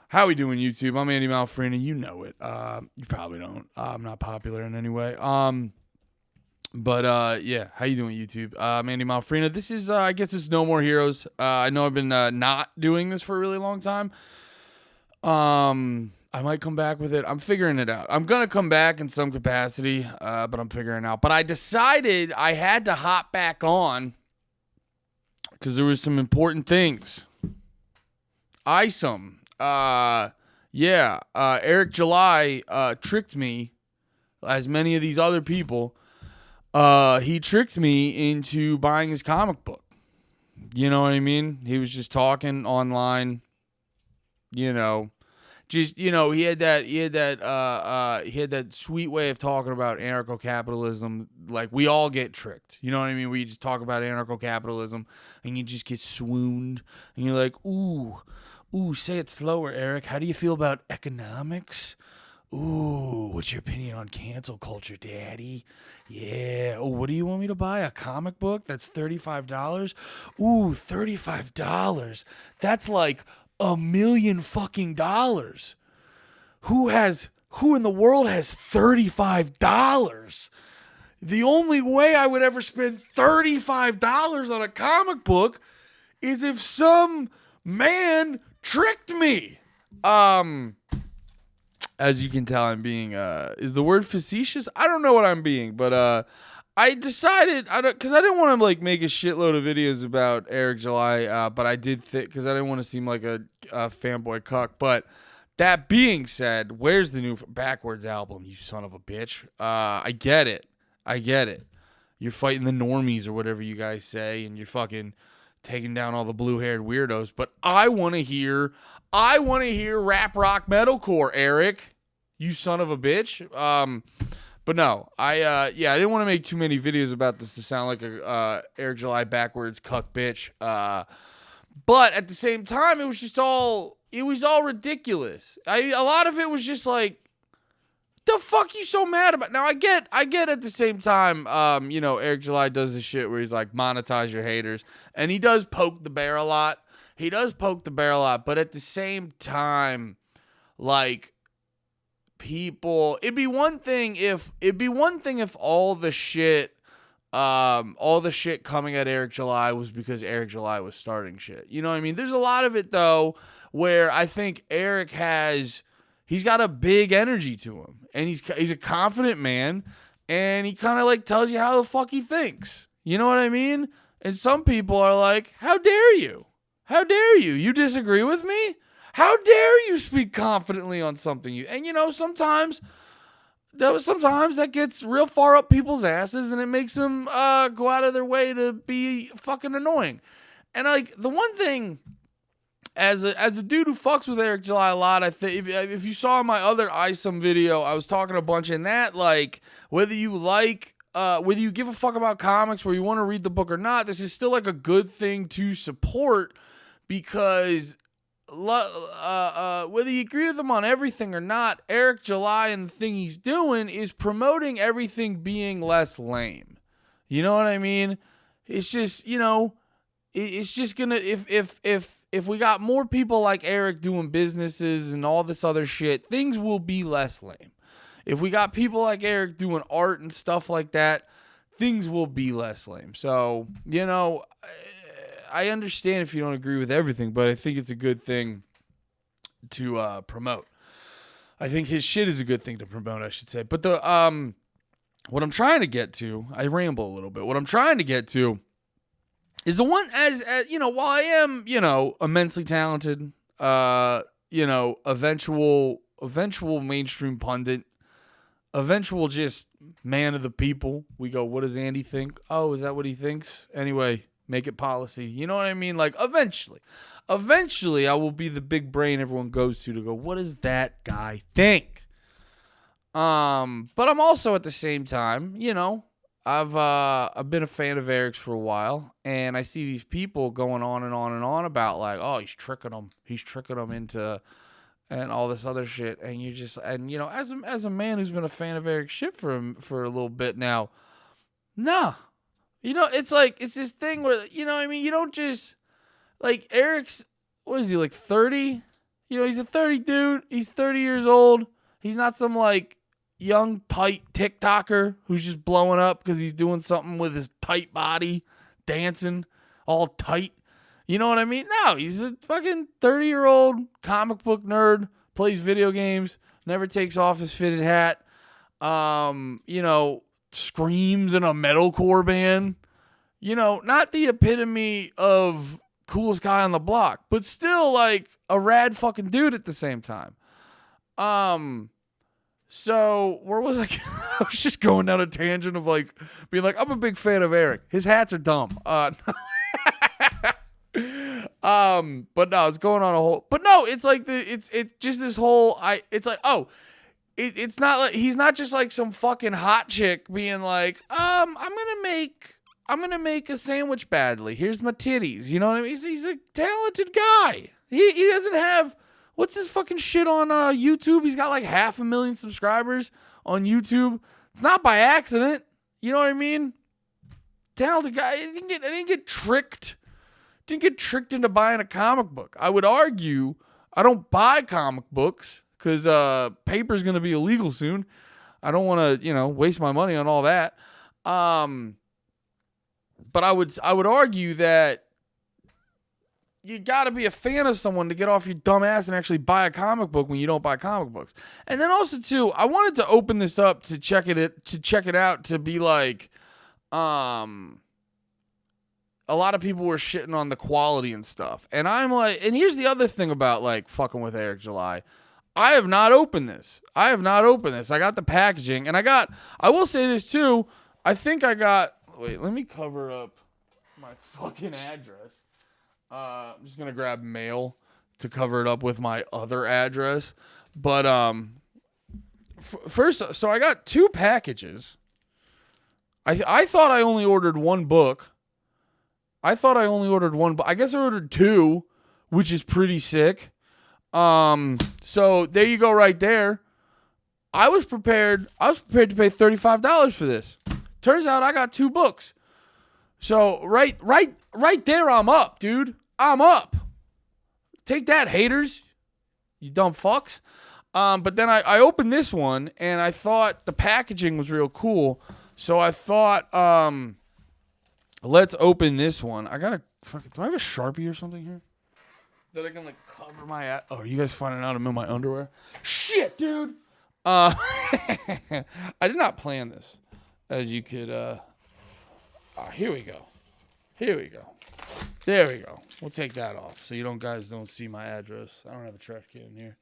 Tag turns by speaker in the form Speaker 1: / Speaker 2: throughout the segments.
Speaker 1: How we doing, YouTube? I'm Andy Malfrina. You know it. You probably don't. I'm not popular in any way. But yeah, how you doing, YouTube? I'm Andy Malfrina. This is, I guess, it's No More Heroes. I know I've been not doing this for a really long time. I might come back with it. I'm figuring it out. I'm gonna come back in some capacity, but I'm figuring it out. But I decided I had to hop back on because there was some important things. Isom. Eric July tricked me, as many of these other people. He tricked me into buying his comic book. You know what I mean? He was just talking online. He had that sweet way of talking about anarcho-capitalism. Like, we all get tricked. You know what I mean? We just talk about anarcho-capitalism and you just get swooned and you're like, ooh, say it slower, Eric. How do you feel about economics? Ooh, what's your opinion on cancel culture, daddy? Yeah. Oh, what do you want me to buy? A comic book that's $35? Ooh, $35. That's like $1 million fucking dollars. Who in the world has $35? The only way I would ever spend $35 on a comic book is if some man tricked me. As you can tell, I'm being, is the word facetious? I don't know what I'm being, but, I decided, because I didn't want to, like, make a shitload of videos about Eric July, but I did because I didn't want to seem like a fanboy cuck. But that being said, where's the new Backwards album, you son of a bitch? I get it. You're fighting the normies or whatever you guys say, and you're fucking taking down all the blue-haired weirdos. But I want to hear rap, rock, metalcore, Eric, you son of a bitch. But no, I didn't want to make too many videos about this to sound like a Eric July backwards cuck bitch. But at the same time, it was all ridiculous. A lot of it was just like, the fuck you so mad about? Now I get at the same time, Eric July does this shit where he's like, monetize your haters, and he does poke the bear a lot. But at the same time, like, people, it'd be one thing if all the shit coming at Eric July was because Eric July was starting shit. You know what I mean? There's a lot of it though where I think Eric he's got a big energy to him, and he's a confident man, and he kind of like tells you how the fuck he thinks. You know what I mean? And some people are like, how dare you? You disagree with me? How dare you speak confidently on something? Sometimes that gets real far up people's asses, and it makes them go out of their way to be fucking annoying. And like, the one thing, as a dude who fucks with Eric July a lot, I think if you saw my other Isom video, I was talking a bunch in that, like, whether you give a fuck about comics, where you want to read the book or not, this is still like a good thing to support, because whether you agree with him on everything or not, Eric July and the thing he's doing is promoting everything being less lame. You know what I mean? It's just, it's just gonna, if we got more people like Eric doing businesses and all this other shit, things will be less lame. If we got people like Eric doing art and stuff like that, things will be less lame. So, I understand if you don't agree with everything, but I think it's a good thing to promote. I think his shit is a good thing to promote, I should say. But what I'm trying to get to, I ramble a little bit. What I'm trying to get to is the one, as while I am, immensely talented, eventual mainstream pundit, eventual just man of the people. We go, what does Andy think? Oh, is that what he thinks? Anyway, make it policy. You know what I mean? Like, eventually I will be the big brain everyone goes to go, what does that guy think? But I'm also at the same time, I've been a fan of Eric's for a while, and I see these people going on and on and on about, like, oh, he's tricking them into, and all this other shit, and you just, and as a man who's been a fan of Eric's shit for a little bit now, nah. It's like, it's this thing where, you don't just, like, Eric's, what is he, like 30? You know, he's a 30 dude. He's 30 years old. He's not some like young, tight TikToker who's just blowing up because he's doing something with his tight body, dancing all tight. You know what I mean? No, he's a fucking 30-year-old comic book nerd, plays video games, never takes off his fitted hat, you know, screams in a metalcore band. You know, not the epitome of coolest guy on the block, but still like a rad fucking dude at the same time. So where was I? I was just going down a tangent of like being like, I'm a big fan of Eric. His hats are dumb. But no, it's going on a whole. But no, it's like it's just this whole. It's like it's not like he's not just like some fucking hot chick being like, I'm gonna make a sandwich badly. Here's my titties. You know what I mean? He's a talented guy. He doesn't have. What's this fucking shit on YouTube? He's got like 500,000 subscribers on YouTube. It's not by accident. You know what I mean? Talented guy. I didn't get tricked. Didn't get tricked into buying a comic book. I would argue I don't buy comic books because paper's going to be illegal soon. I don't want to, waste my money on all that. But I would argue that you got to be a fan of someone to get off your dumb ass and actually buy a comic book when you don't buy comic books. And then also too, I wanted to open this up to check it out to be like, a lot of people were shitting on the quality and stuff. And I'm like, and here's the other thing about like fucking with Eric July. I have not opened this. I got the packaging and I will say this too. Wait, let me cover up my fucking address. I'm just going to grab mail to cover it up with my other address. But first, so I got 2 packages. I thought I only ordered 1 book. I guess I ordered 2, which is pretty sick. So there you go right there. I was prepared to pay $35 for this. Turns out I got 2 books. So right there, I'm up, dude. I'm up. Take that, haters. You dumb fucks. But then I opened this one, and I thought the packaging was real cool. So I thought, let's open this one. Do I have a Sharpie or something here? That I can, like, cover my ass. Oh, are you guys finding out I'm in my underwear? Shit, dude. I did not plan this. As you could, here we go. There we go. We'll take that off so you guys don't see my address. I don't have a trash can here.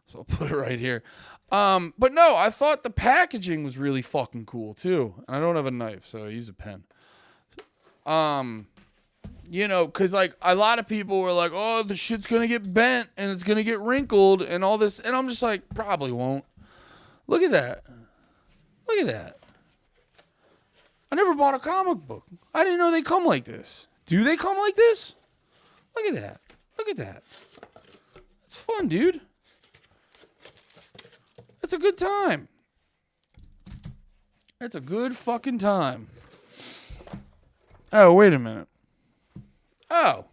Speaker 1: So I'll put it right here. But no, I thought the packaging was really fucking cool too. And I don't have a knife, so I use a pen. Because like a lot of people were like, oh, the shit's going to get bent and it's going to get wrinkled and all this. And I'm just like, probably won't. Look at that. I never bought a comic book. I didn't know they come like this. Do they come like this? Look at that. It's fun, dude. That's a good time. That's a good fucking time. Oh, wait a minute. Oh,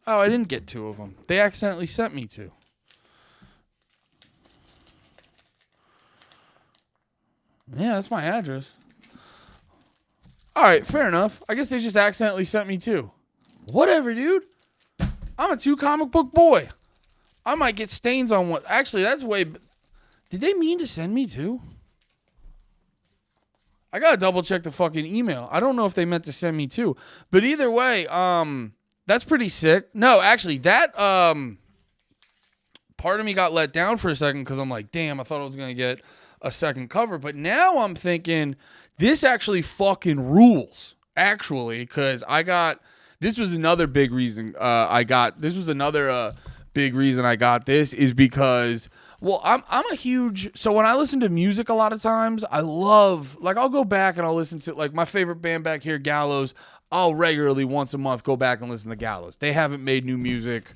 Speaker 1: I didn't get 2 of them. They accidentally sent me 2. Yeah, that's my address. All right, fair enough. I guess they just accidentally sent me 2. Whatever, dude. I'm a 2 comic book boy. I might get stains on one. Actually, that's way... Did they mean to send me 2? I gotta double check the fucking email. I don't know if they meant to send me 2. But either way, that's pretty sick. No, actually, that... part of me got let down for a second because I'm like, damn, I thought I was gonna get a second cover. But now I'm thinking... This actually fucking rules, actually, because this was another big reason this is because, well, I'm a huge, so when I listen to music a lot of times, I love, like, I'll go back and I'll listen to, like, my favorite band back here, Gallows. I'll regularly, once a month, go back and listen to Gallows. They haven't made new music,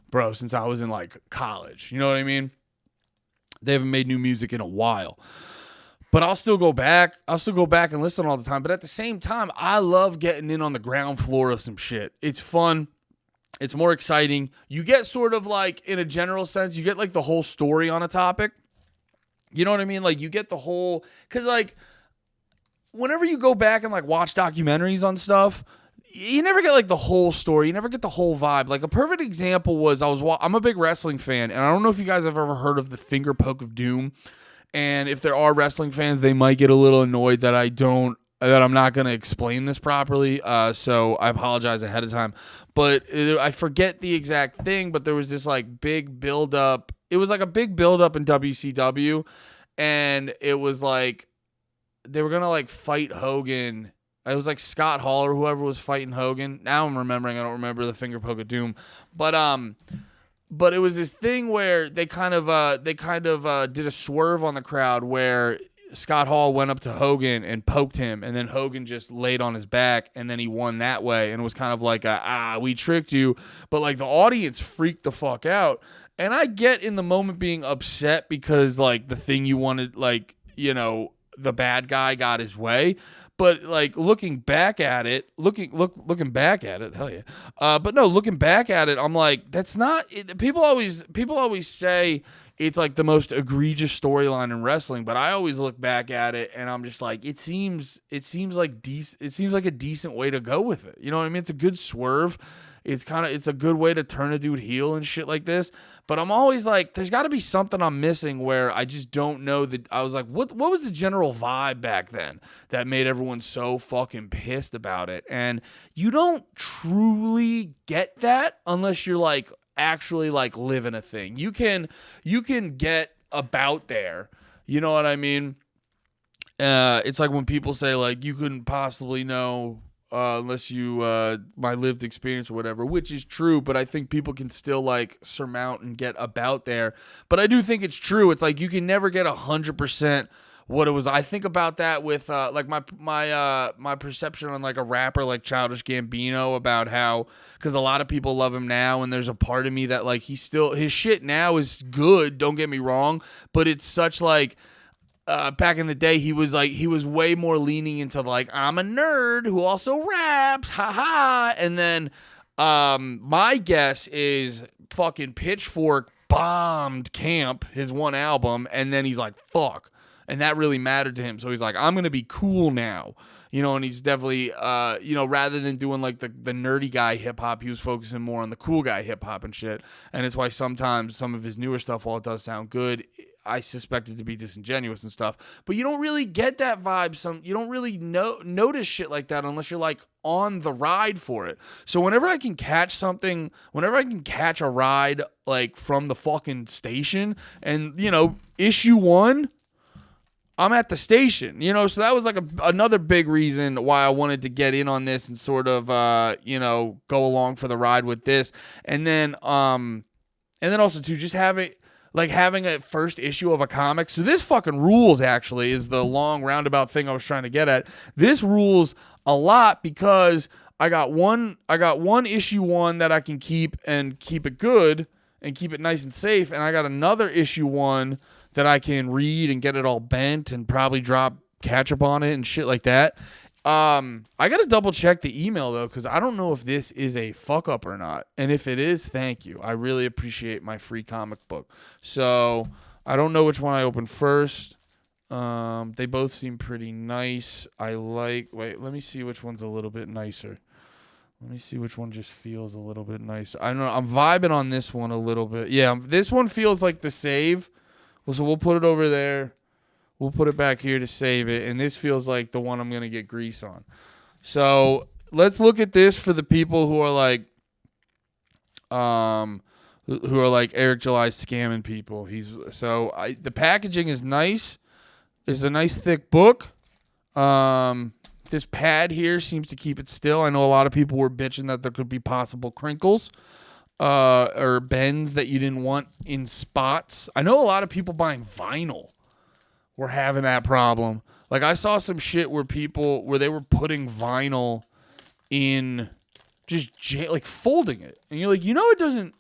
Speaker 1: bro, since I was in, like, college. You know what I mean? They haven't made new music in a while. But I'll still go back and listen all the time. But at the same time, I love getting in on the ground floor of some shit. It's fun. It's more exciting. You get sort of like, in a general sense, you get like the whole story on a topic. You know what I mean? Like you get the whole, because like whenever you go back and like watch documentaries on stuff, you never get like the whole story. You never get the whole vibe. Like a perfect example was I'm a big wrestling fan, and I don't know if you guys have ever heard of the finger poke of doom. And if there are wrestling fans, they might get a little annoyed that I'm not going to explain this properly. So I apologize ahead of time. But I forget the exact thing, but there was this like big buildup. It was like a big buildup in WCW, and it was like they were going to like fight Hogan. It was like Scott Hall or whoever was fighting Hogan. Now I'm remembering. I don't remember the finger poke of doom. But it was this thing where they kind of did a swerve on the crowd where Scott Hall went up to Hogan and poked him, and then Hogan just laid on his back, and then he won that way. And it was kind of like we tricked you, but like the audience freaked the fuck out. And I get in the moment being upset because like the thing you wanted, like, you know, the bad guy got his way. But like looking back at it, hell yeah. But no, looking back at it, I'm like, that's not. People always say it's like the most egregious storyline in wrestling, but I always look back at it and I'm just like, it seems like a decent way to go with it. You know what I mean? It's a good swerve. It's a good way to turn a dude heel and shit like this. But I'm always like, there's got to be something I'm missing where I just don't know that. I was like, what was the general vibe back then that made everyone so fucking pissed about it? And you don't truly get that unless you're like actually like living a thing. You can get about there. You know what I mean? It's like when people say like you couldn't possibly know unless you my lived experience or whatever, which is true, but I think people can still like surmount and get about there. But I do think it's true. It's like you can never get 100% what it was. I think about that with like my perception on like a rapper like Childish Gambino, about how, because a lot of people love him now, and there's a part of me that like his shit now is good, don't get me wrong, but it's such like back in the day, he was way more leaning into like, I'm a nerd who also raps, haha. And then my guess is fucking Pitchfork bombed Camp, his one album, and then he's like, fuck. And that really mattered to him. So he's like, I'm going to be cool now. You know, and he's definitely, you know, rather than doing like the nerdy guy hip hop, he was focusing more on the cool guy hip hop and shit. And it's why sometimes some of his newer stuff, while it does sound good, I suspect it to be disingenuous and stuff. But you don't really get that vibe. You don't really notice shit like that unless you're like on the ride for it. So whenever I can catch a ride like from the fucking station, and, you know, issue 1, I'm at the station, you know, so that was like another big reason why I wanted to get in on this and sort of, you know, go along for the ride with this. And then also too, just having a first issue of a comic. So this fucking rules, actually, is the long roundabout thing I was trying to get at. This rules a lot because I got one issue 1 that I can keep it good and keep it nice and safe. And I got another issue 1 that I can read and get it all bent and probably drop ketchup on it and shit like that. I got to double check the email though, because I don't know if this is a fuck up or not. And if it is, thank you. I really appreciate my free comic book. So I don't know which one I opened first. They both seem pretty nice. Wait, let me see which one's a little bit nicer. Let me see which one just feels a little bit nicer. I don't know. I'm vibing on this one a little bit. Yeah, this one feels like the save. Well, so we'll put it over there. We'll put it back here to save it. And this feels like the one I'm going to get grease on. So let's look at this for the people who are like Eric July scamming people. The packaging is nice. It's a nice thick book. This pad here seems to keep it still. I know a lot of people were bitching that there could be possible crinkles. Or bends that you didn't want in spots. I know a lot of people buying vinyl were having that problem. Like I saw some shit where they were putting vinyl in just like folding it, and you're like, you know, it doesn't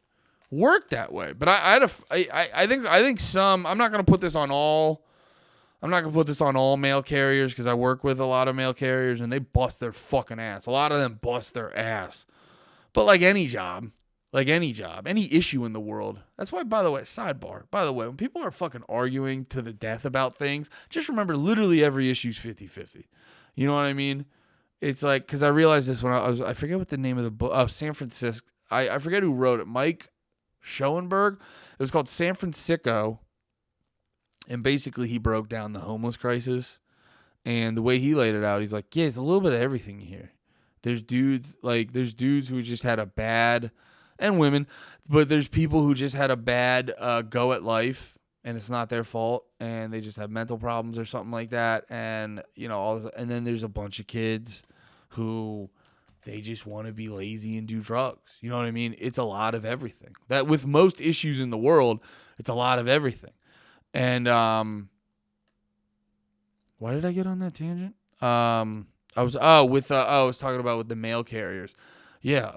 Speaker 1: work that way. But I think some. I'm not gonna put this on all mail carriers because I work with a lot of mail carriers and they bust their fucking ass. A lot of them bust their ass. But like any job, Like any job, any issue in the world. That's why, by the way, sidebar, by the way, when people are fucking arguing to the death about things, just remember literally every issue is 50-50. You know what I mean? It's like, because I realized this when I forget what the name of the book, San Francisco. I forget who wrote it. Mike Schoenberg. It was called San Francisco. And basically he broke down the homeless crisis. And the way he laid it out, he's like, yeah, it's a little bit of everything here. There's dudes who just had a bad, and women, but there's people who just had a bad go at life, and it's not their fault, and they just have mental problems or something like that, and and then there's a bunch of kids who they just want to be lazy and do drugs. You know what I mean? It's a lot of everything. That with most issues in the world, it's a lot of everything. And why did I get on that tangent? I was talking about with the mail carriers. Yeah,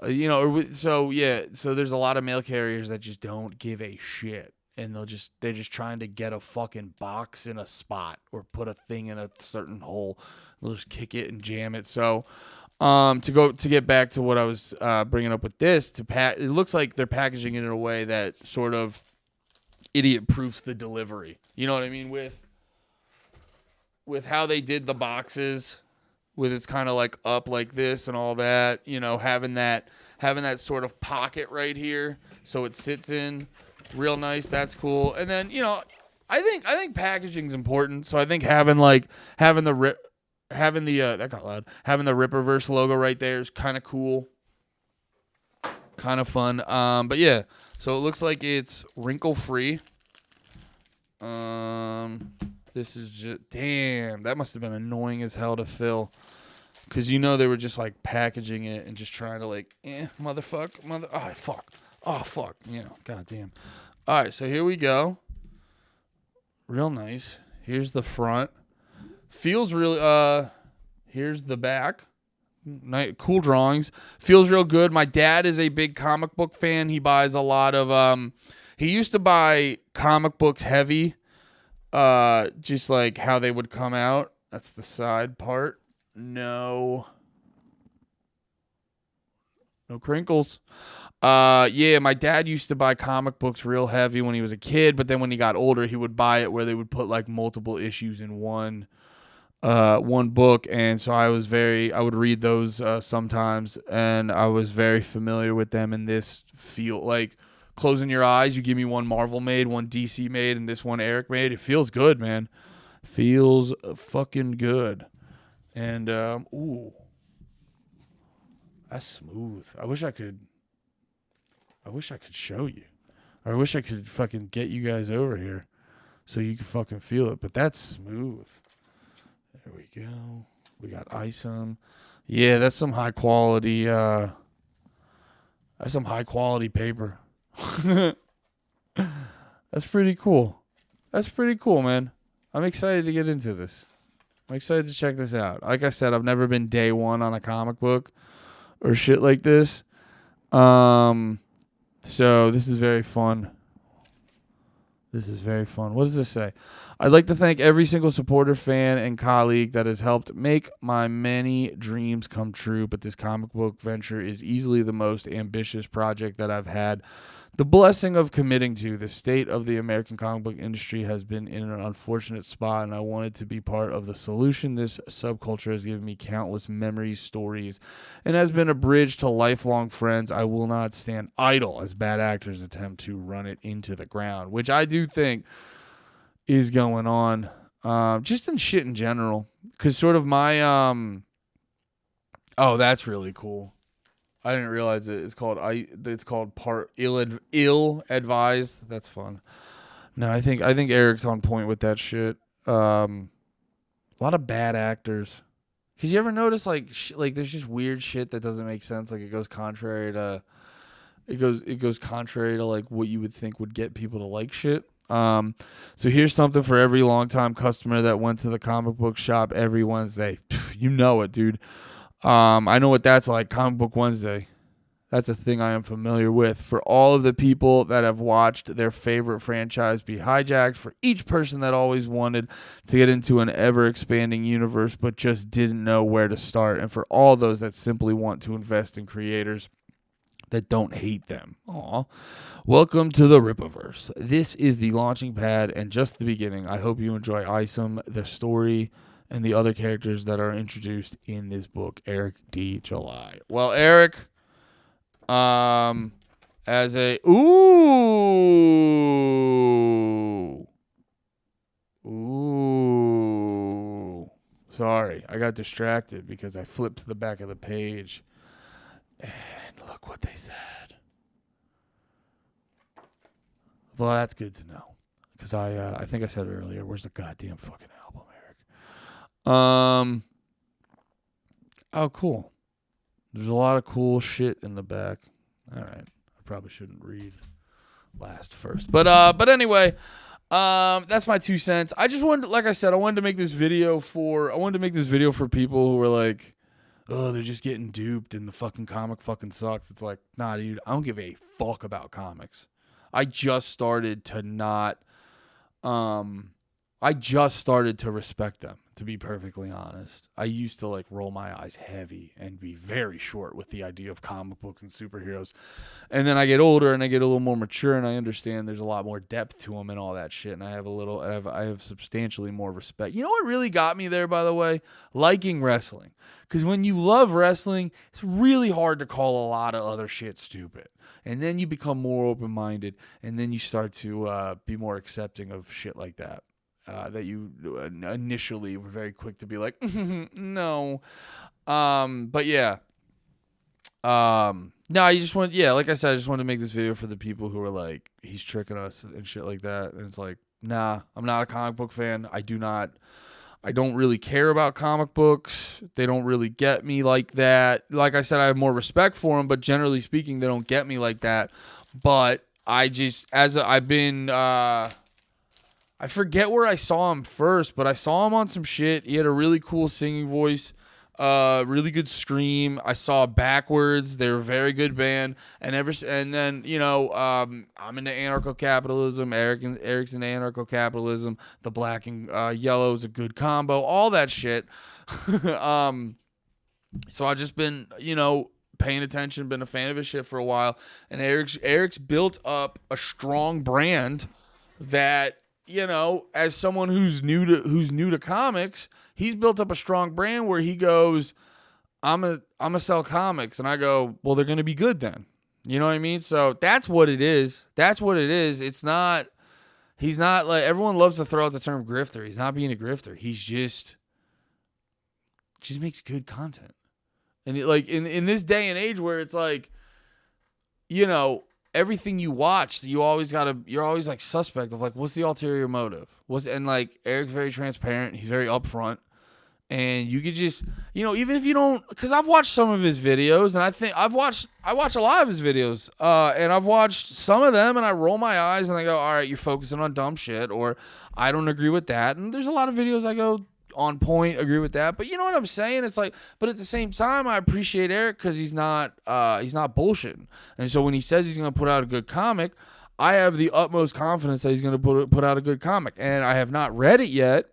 Speaker 1: so there's a lot of mail carriers that just don't give a shit, and they're just trying to get a fucking box in a spot or put a thing in a certain hole. They'll just kick it and jam it. So, to get back to what I was bringing up with this, it looks like they're packaging it in a way that sort of idiot-proofs the delivery. You know what I mean? With how they did the boxes. With it's kind of like up like this and all that, having that sort of pocket right here, so it sits in real nice. That's cool. And then I think packaging's important. So I think having the Ripperverse logo right there is kind of cool, kind of fun. But yeah, so it looks like it's wrinkle free. This is just, damn, that must have been annoying as hell to fill. Because they were just like packaging it and just trying to fuck. Goddamn. All right, so here we go. Real nice. Here's the front. Feels really, here's the back. Nice, cool drawings. Feels real good. My dad is a big comic book fan. He buys a lot of, he used to buy comic books heavy. Just like how they would come out. That's the side part. No crinkles. Yeah, my dad used to buy comic books real heavy when he was a kid, but then when he got older, he would buy it where they would put like multiple issues in one book, and so I would read those sometimes, and I was very familiar with them in this field. Like, closing your eyes, you give me one Marvel made, one DC made, and this one Eric made. It feels good, man. Feels fucking good. And ooh, that's smooth. I wish I could show you. Or I wish I could fucking get you guys over here so you can fucking feel it. But that's smooth. There we go. We got Isom. Yeah, that's some high quality. That's some high quality paper. That's pretty cool. That's pretty cool, man. I'm excited to get into this. I'm excited to check this out. Like I said, I've never been day one on a comic book or shit like this. So this is very fun. This is very fun. What does this say? I'd like to thank every single supporter, fan, and colleague that has helped make my many dreams come true, but this comic book venture is easily the most ambitious project that I've had the blessing of committing to. The state of the American comic book industry has been in an unfortunate spot, and I wanted to be part of the solution. This subculture has given me countless memories, stories, and has been a bridge to lifelong friends. I will not stand idle as bad actors attempt to run it into the ground, which I do think is going on, just in shit in general. Because sort of my, oh, that's really cool. I didn't realize it. It's called part ill advised. That's fun. No, I think Eric's on point with that shit. A lot of bad actors. Cause you ever notice like there's just weird shit that doesn't make sense. Like it goes contrary to like what you would think would get people to like shit. So here's something for every longtime customer that went to the comic book shop every Wednesday. You know it, dude. I know what that's like. Comic Book Wednesday. That's a thing I am familiar with. For all of the people that have watched their favorite franchise be hijacked, for each person that always wanted to get into an ever-expanding universe but just didn't know where to start, and for all those that simply want to invest in creators that don't hate them. Aw. Welcome to the Rippaverse. This is the launching pad and just the beginning. I hope you enjoy Isom, the story, and the other characters that are introduced in this book. Eric D. July. Well, Eric, as a sorry, I got distracted because I flipped to the back of the page, and look what they said. Well, that's good to know, because I think I said it earlier. Where's the goddamn fucking album, Eric? Oh, cool. There's a lot of cool shit in the back. All right, I probably shouldn't read last first, but anyway, that's my 2 cents. I just wanted, like I said, I wanted to make this video for people who were like, oh, they're just getting duped and the fucking comic fucking sucks. It's like, nah, dude, I don't give a fuck about comics. I just started to respect them, to be perfectly honest. I used to like roll my eyes heavy and be very short with the idea of comic books and superheroes. And then I get older and I get a little more mature and I understand there's a lot more depth to them and all that shit. And I have substantially more respect. You know what really got me there, by the way? Liking wrestling. Because when you love wrestling, it's really hard to call a lot of other shit stupid. And then you become more open-minded, and then you start to be more accepting of shit like that. That you initially were very quick to be like, no. But yeah. No, I just want, like I said, I just wanted to make this video for the people who are like, he's tricking us and shit like that. And it's like, nah, I'm not a comic book fan. I don't really care about comic books. They don't really get me like that. Like I said, I have more respect for them, but generally speaking, they don't get me like that. But I forget where I saw him first, but I saw him on some shit. He had a really cool singing voice, really good scream. I saw Backwards. They were a very good band. And then, I'm into anarcho-capitalism. Eric's into anarcho-capitalism. The black and yellow is a good combo. All that shit. So I've just been, paying attention, been a fan of his shit for a while. And Eric's built up a strong brand that, as someone who's new to comics, he's built up a strong brand where he goes, I'm a sell comics, and I go, well, they're gonna be good then. You know what I mean? So that's what it is. He's not like, everyone loves to throw out the term grifter. He's not being a grifter. He's just makes good content. And in this day and age where it's like, everything you watch, you're always like suspect of like, what's the ulterior motive? And like, Eric's very transparent. He's very upfront. And you could just, even if you don't, because I've watched some of his videos, and I watch a lot of his videos, and I've watched some of them, and I roll my eyes, and I go, all right, you're focusing on dumb shit, or I don't agree with that. And there's a lot of videos I go, on point, agree with that. But you know what I'm saying? It's like, but at the same time, I appreciate Eric because he's not bullshitting. And so when he says he's going to put out a good comic, I have the utmost confidence that he's going to put out a good comic. And I have not read it yet,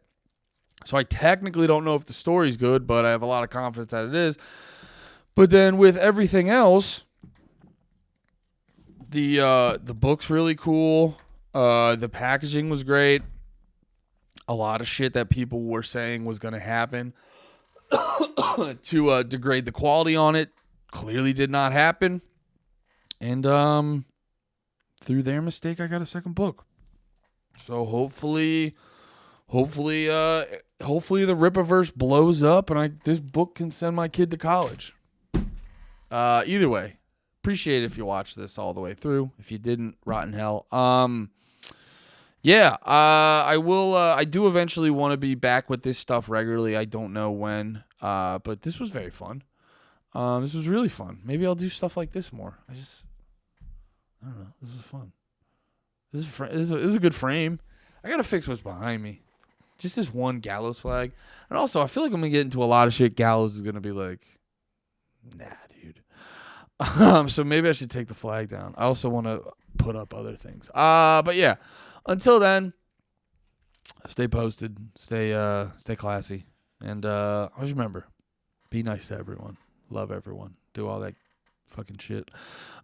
Speaker 1: so I technically don't know if the story's good, but I have a lot of confidence that it is. But then with everything else, the book's really cool. The packaging was great. A lot of shit that people were saying was going to happen to degrade the quality on it clearly did not happen. And through their mistake, I got a second book. So hopefully the Rippaverse blows up and this book can send my kid to college. Either way, appreciate it if you watch this all the way through. If you didn't, rotten hell. Yeah, I will. I do eventually want to be back with this stuff regularly. I don't know when, but this was very fun. This was really fun. Maybe I'll do stuff like this more. I don't know. This was fun. This is a good frame. I gotta fix what's behind me. Just this one gallows flag, and also I feel like I'm gonna get into a lot of shit. Gallows is gonna be like, nah, dude. So maybe I should take the flag down. I also want to put up other things. But yeah. Until then, stay posted, stay classy, and always remember, be nice to everyone, love everyone, do all that fucking shit.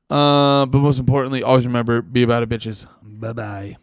Speaker 1: But most importantly, always remember, be about it, bitches. Bye-bye.